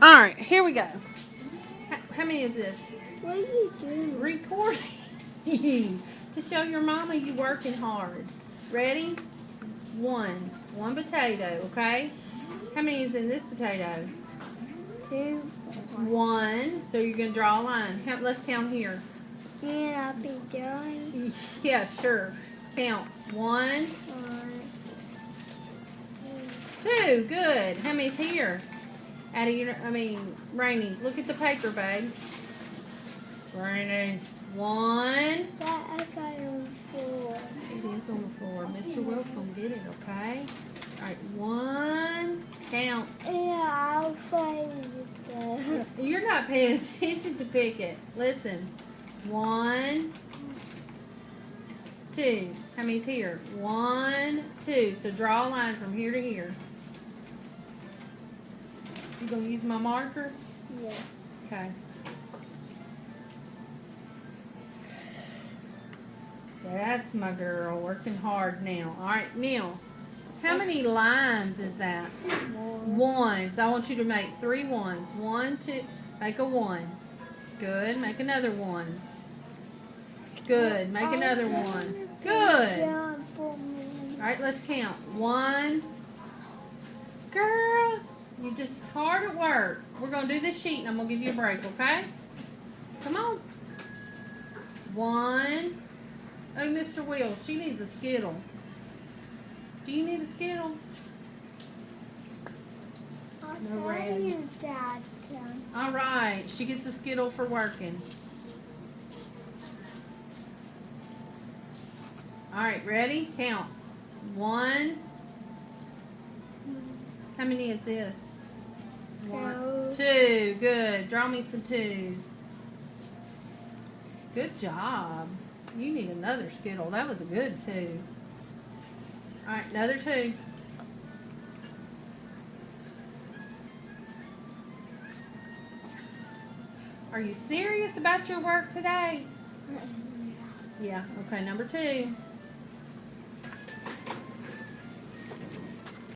All right, here we go. How many is this? What are you doing? Recording to show your mama you working hard. Ready? One potato, okay? How many is in this potato? 2. One. So you're gonna draw a line. Let's count here. Can I be done? Yeah, sure. Count. 1, 1, 2. Good. How many's here? Rainy. Look at the paper, babe. Rainy. 1. That I got on the floor. It is on the floor. Mr. Will's gonna get it, okay? All right, 1. Count. Yeah, I'll find it. You're not paying attention to pick it. Listen. 1, 2. How many's here? 1, 2. So draw a line from here to here. You gonna use my marker? Yeah. Okay. That's my girl working hard now. All right, Neil. How many lines is that? 1. So I want you to make 3 ones. 1, 2. Make a 1. Good. Make another 1. Good. Make another 1. Good. All right, let's count. 1. Girl, you're just hard at work. We're going to do this sheet and I'm going to give you a break, okay? Come on. 1. Oh, Mr. Will, she needs a Skittle. Do you need a Skittle? No red. All right, she gets a Skittle for working. All right, ready? Count. 1. How many is this? 1, 2. Good. Draw me some 2s. Good job. You need another Skittle. That was a good 2. All right, another 2. Are you serious about your work today? Yeah. Okay, number 2.